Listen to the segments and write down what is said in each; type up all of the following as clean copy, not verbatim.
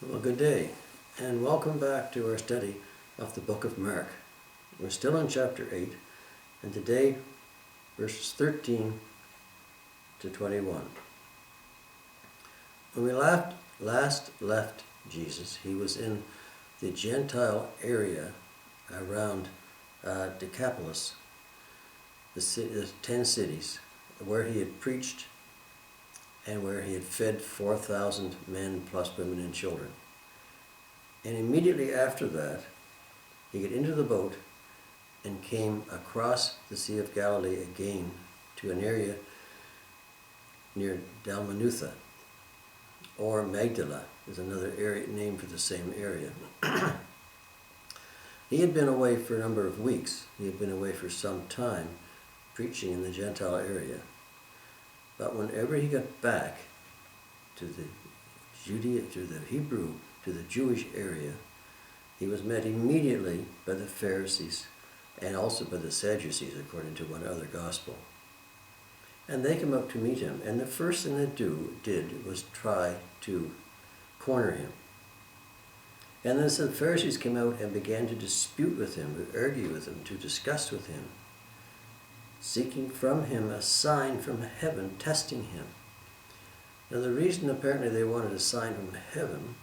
Well, good day, and welcome back to our study of the book of Mark. We're still in chapter 8, and today, verses 13 to 21. When we last left Jesus, he was in the Gentile area around Decapolis, the 10 cities, where he had preached and where he had fed 4,000 men plus women and children. And immediately after that, he got into the boat and came across the Sea of Galilee again to an area near Dalmanutha, or Magdala is another area name for the same area. He had been away for a number of weeks. He had been away for some time preaching in the Gentile area. But whenever he got back to the Jewish area, he was met immediately by the Pharisees and also by the Sadducees, according to one other gospel. And they came up to meet him, and the first thing they did was try to corner him. And then the Pharisees came out and began to dispute with him, to argue with him, to discuss with him, seeking from him a sign from heaven, testing him. Now the reason apparently they wanted a sign from heaven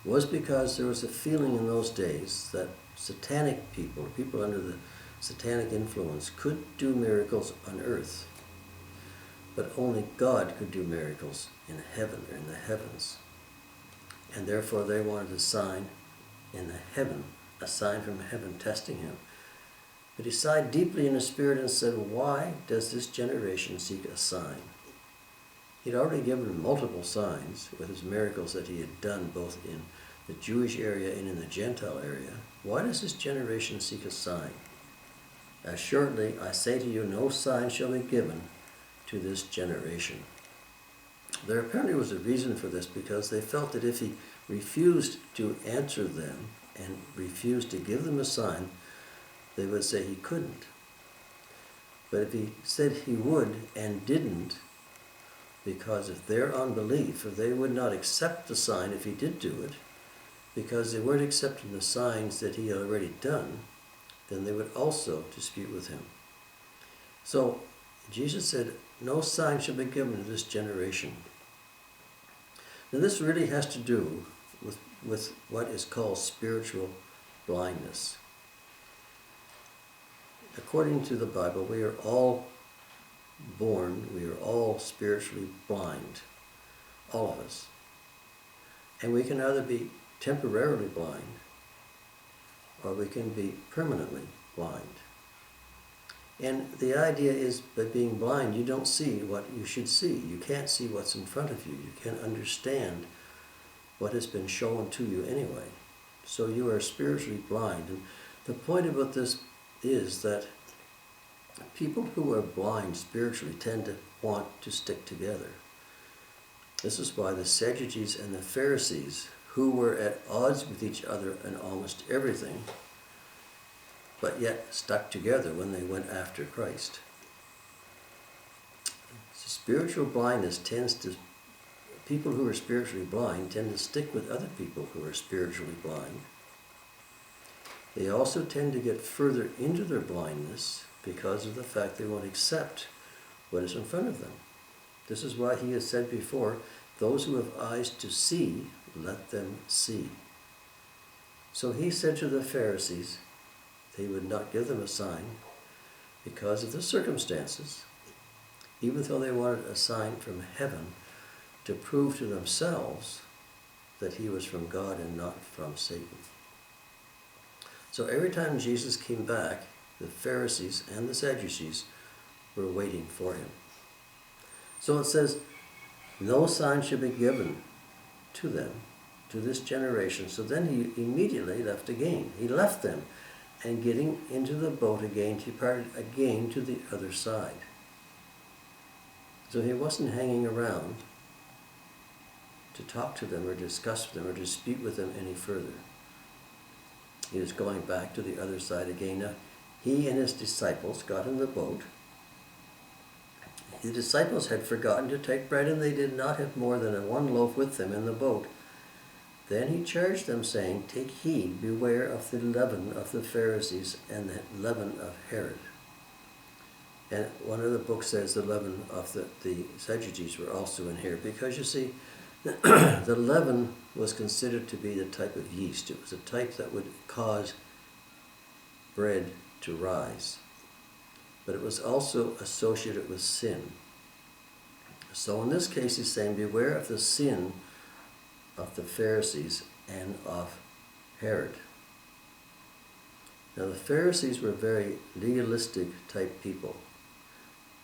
was because there was a feeling in those days that satanic people under the satanic influence, could do miracles on earth, but only God could do miracles in heaven, or in the heavens. And therefore they wanted a sign in the heaven, a sign from heaven testing him. But he sighed deeply in his spirit and said, "Why does this generation seek a sign?" He'd already given multiple signs with his miracles that he had done both in the Jewish area and in the Gentile area. Why does this generation seek a sign? Assuredly, I say to you, no sign shall be given to this generation. There apparently was a reason for this, because they felt that if he refused to answer them and refused to give them a sign, they would say he couldn't. But if he said he would and didn't, because of their unbelief, or they would not accept the sign if he did do it, because they weren't accepting the signs that he had already done, then they would also dispute with him. So Jesus said, no sign shall be given to this generation. Now this really has to do with what is called spiritual blindness. According to the Bible, we are all spiritually blind, all of us. And we can either be temporarily blind, or we can be permanently blind. And the idea is, by being blind, you don't see what you should see. You can't see what's in front of you. You can't understand what has been shown to you anyway. So you are spiritually blind. And the point about this is that people who are blind spiritually tend to want to stick together. This is why the Sadducees and the Pharisees, who were at odds with each other in almost everything, but yet stuck together when they went after Christ. Spiritual blindness people who are spiritually blind tend to stick with other people who are spiritually blind. They also tend to get further into their blindness because of the fact they won't accept what is in front of them. This is why he has said before, those who have eyes to see, let them see. So he said to the Pharisees, they would not give them a sign because of the circumstances, even though they wanted a sign from heaven to prove to themselves that he was from God and not from Satan. So every time Jesus came back, the Pharisees and the Sadducees were waiting for him. So it says, no sign should be given to them, to this generation. So then he immediately left again. He left them, and getting into the boat again, he departed again to the other side. So he wasn't hanging around to talk to them or discuss with them or dispute with them any further. He was going back to the other side again. Now, he and his disciples got in the boat. The disciples had forgotten to take bread, and they did not have more than one loaf with them in the boat, Then he charged them, saying, Take heed, beware of the leaven of the Pharisees and the leaven of Herod. And one of the books says the leaven of the Sadducees were also in here, because you see, the leaven was considered to be the type of yeast. It was a type that would cause bread to rise. But it was also associated with sin. So in this case, he's saying, beware of the sin of the Pharisees and of Herod. Now the Pharisees were very legalistic type people.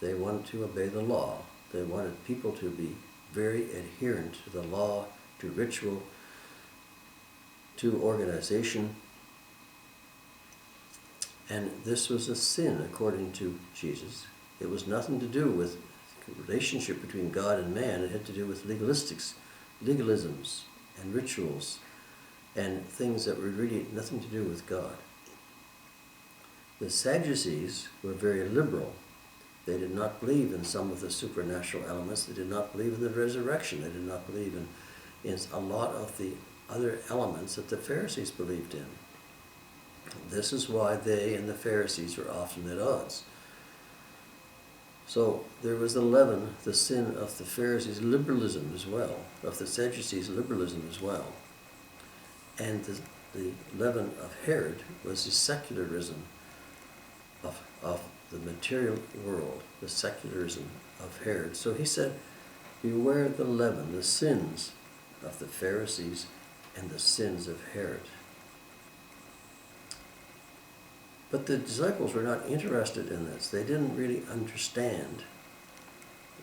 They wanted to obey the law. They wanted people to be very adherent to the law, to ritual, to organization. And this was a sin according to Jesus. It was nothing to do with relationship between God and man. It had to do with legalisms and rituals and things that were really nothing to do with God. The Sadducees were very liberal. They did not believe in some of the supernatural elements. They did not believe in the resurrection. They did not believe in a lot of the other elements that the Pharisees believed in. This is why they and the Pharisees were often at odds. So there was the leaven, the sin of the Pharisees' liberalism as well, of the Sadducees' liberalism as well. And the leaven of Herod was the secularism of the material world, the secularism of Herod. So he said, beware the leaven, the sins of the Pharisees and the sins of Herod. But the disciples were not interested in this. They didn't really understand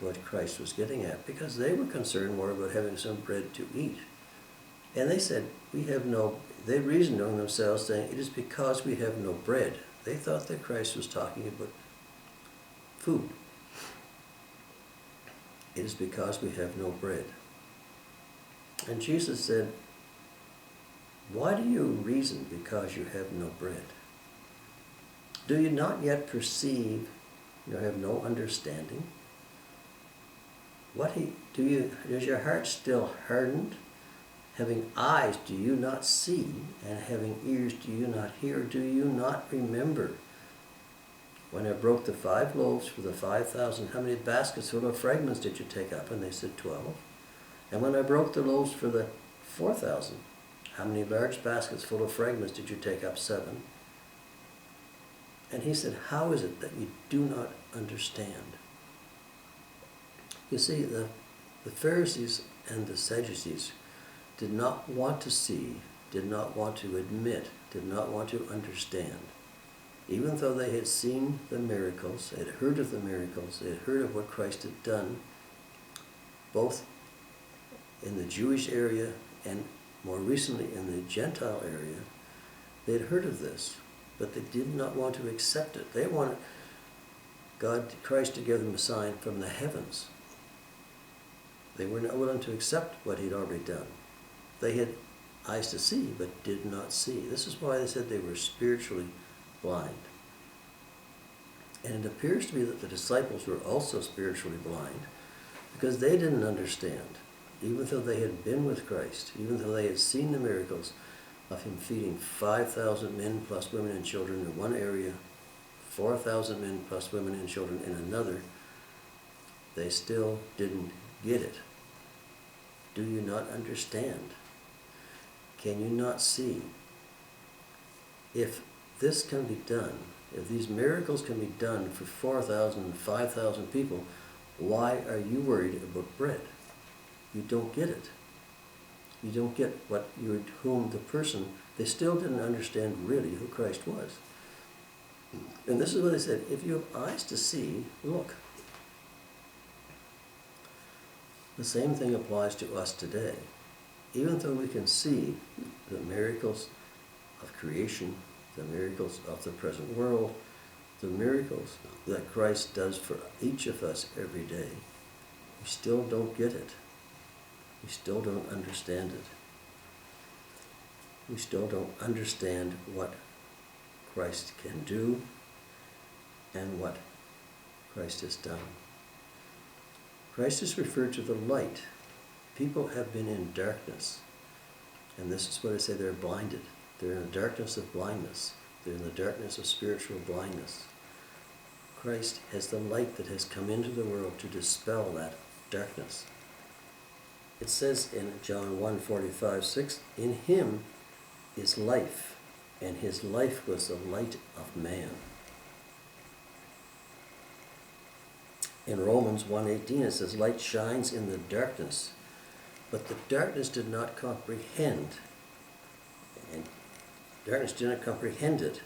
what Christ was getting at, because they were concerned more about having some bread to eat. And they said, they reasoned on themselves, saying, it is because we have no bread. They thought that Christ was talking about food. It is because we have no bread. And Jesus said, why do you reason because you have no bread? Do you not yet perceive, you have no understanding? Is your heart still hardened? Having eyes, do you not see? And having ears, do you not hear? Do you not remember? When I broke the 5 loaves for the 5,000, how many baskets full of fragments did you take up? And they said 12. And when I broke the loaves for the 4,000, how many large baskets full of fragments did you take up? 7. And he said, how is it that you do not understand? You see, the Pharisees and the Sadducees did not want to see, did not want to admit, did not want to understand. Even though they had seen the miracles, they had heard of the miracles, they had heard of what Christ had done, both in the Jewish area and more recently in the Gentile area, they had heard of this. But they did not want to accept it. They wanted Christ to give them a sign from the heavens. They were not willing to accept what he'd already done. They had eyes to see, but did not see. This is why they said they were spiritually blind. And it appears to be that the disciples were also spiritually blind, because they didn't understand, even though they had been with Christ, even though they had seen the miracles of him feeding 5,000 men plus women and children in one area, 4,000 men plus women and children in another, they still didn't get it. Do you not understand? Can you not see? If this can be done, if these miracles can be done for 4,000 and 5,000 people, why are you worried about bread? You don't get it. You don't get they still didn't understand really who Christ was. And this is what they said, if you have eyes to see, look. The same thing applies to us today. Even though we can see the miracles of creation, the miracles of the present world, the miracles that Christ does for each of us every day, we still don't get it. We still don't understand it. We still don't understand what Christ can do and what Christ has done. Christ is referred to the light. People have been in darkness. And this is what I say, they're blinded. They're in the darkness of blindness. They're in the darkness of spiritual blindness. Christ has the light that has come into the world to dispel that darkness. It says in John 1:45-6, in him is life, and his life was the light of man. In Romans 1:18 it says, light shines in the darkness, but the darkness did not comprehend, and darkness did not comprehend it.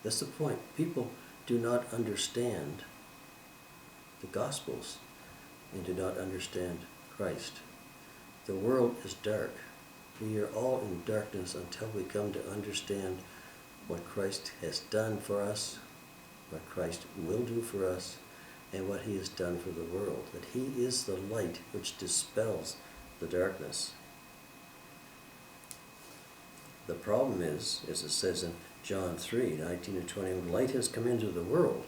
That's the point. People do not understand the Gospels and do not understand Christ. The world is dark. We are all in darkness until we come to understand what Christ has done for us, what Christ will do for us, and what he has done for the world. That he is the light which dispels the darkness. The problem is, as it says in John 3:19-20, light has come into the world,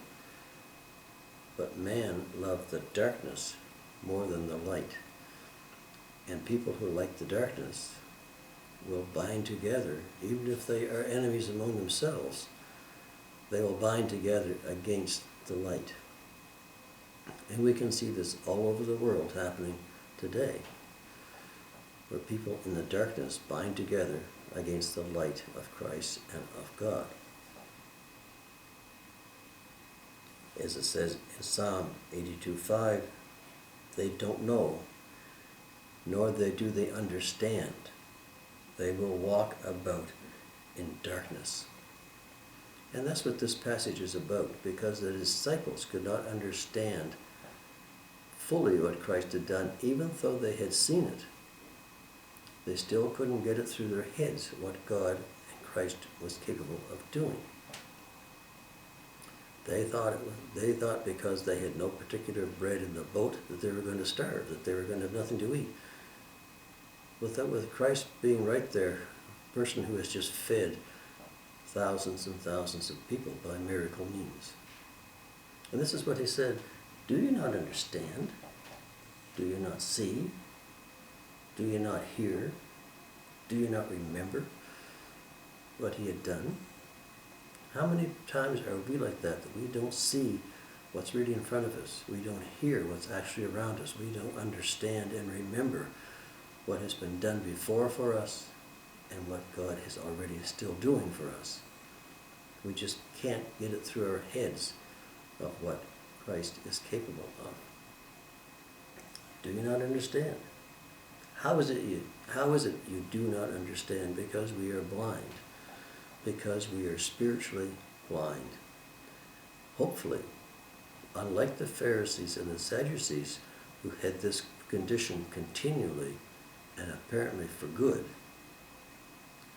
but man loved the darkness more than the light. And people who like the darkness will bind together, even if they are enemies among themselves, they will bind together against the light. And we can see this all over the world happening today, where people in the darkness bind together against the light of Christ and of God. As it says in Psalm 82:5, they don't know, nor do they understand. They will walk about in darkness. And that's what this passage is about, because the disciples could not understand fully what Christ had done, even though they had seen it. They still couldn't get it through their heads what God and Christ was capable of doing. They thought because they had no particular bread in the boat that they were going to starve, that they were going to have nothing to eat. With Christ being right there, a person who has just fed thousands and thousands of people by miracle means. And this is what he said, do you not understand? Do you not see? Do you not hear? Do you not remember what he had done? How many times are we like that we don't see what's really in front of us? We don't hear what's actually around us. We don't understand and remember what has been done before for us and what God is already still doing for us. We just can't get it through our heads of what Christ is capable of. Do you not understand? How is it you do not understand? Because we are blind. Because we are spiritually blind. Hopefully, unlike the Pharisees and the Sadducees, who had this condition continually and apparently for good,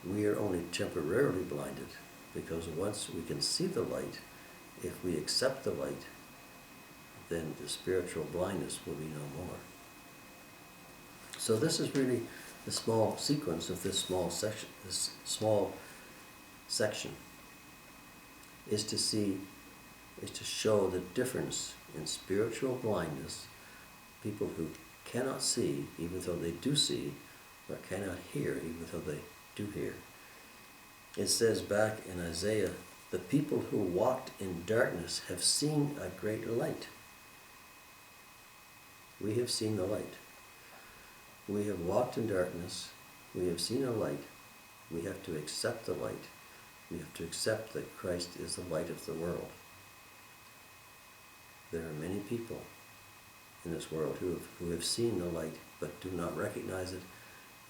we are only temporarily blinded, because once we can see the light, if we accept the light, then the spiritual blindness will be no more. So this is really the small sequence of this small section is to show the difference in spiritual blindness, people who cannot see even though they do see, or cannot hear even though they do hear. It says back in Isaiah, the people who walked in darkness have seen a great light. We have seen the light. We have walked in darkness. We have seen a light. We have to accept the light. We have to accept that Christ is the light of the world. There are many people in this world who have seen the light but do not recognize it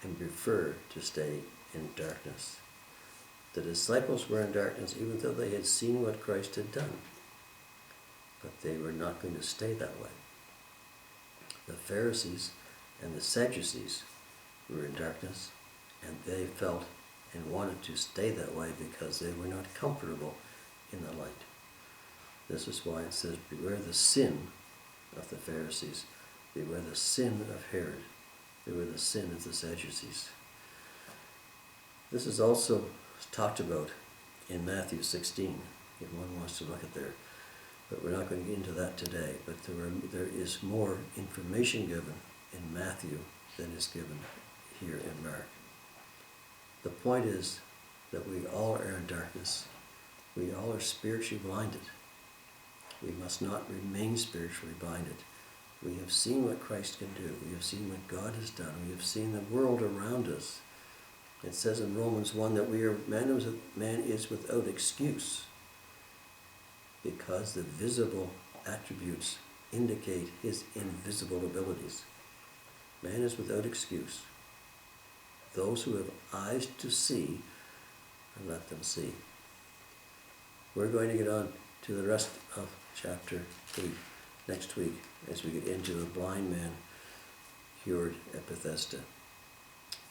and prefer to stay in darkness. The disciples were in darkness even though they had seen what Christ had done, but they were not going to stay that way. The Pharisees and the Sadducees were in darkness, and they felt and wanted to stay that way because they were not comfortable in the light. This is why it says, beware the sin of the Pharisees, beware the sin of Herod, beware the sin of the Sadducees. This is also talked about in Matthew 16, if one wants to look at there. But we're not going to get into that today. But there is more information given in Matthew than is given here in Mark. The point is that we all are in darkness. We all are spiritually blinded. We must not remain spiritually blinded. We have seen what Christ can do. We have seen what God has done. We have seen the world around us. It says in Romans 1 that man is without excuse because the visible attributes indicate his invisible abilities. Man is without excuse. Those who have eyes to see, let them see. We're going to get on to the rest of chapter 8 next week as we get into the blind man cured at Bethesda.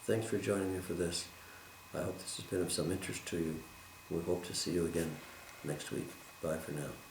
Thanks for joining me for this. I hope this has been of some interest to you. We hope to see you again next week. Bye for now.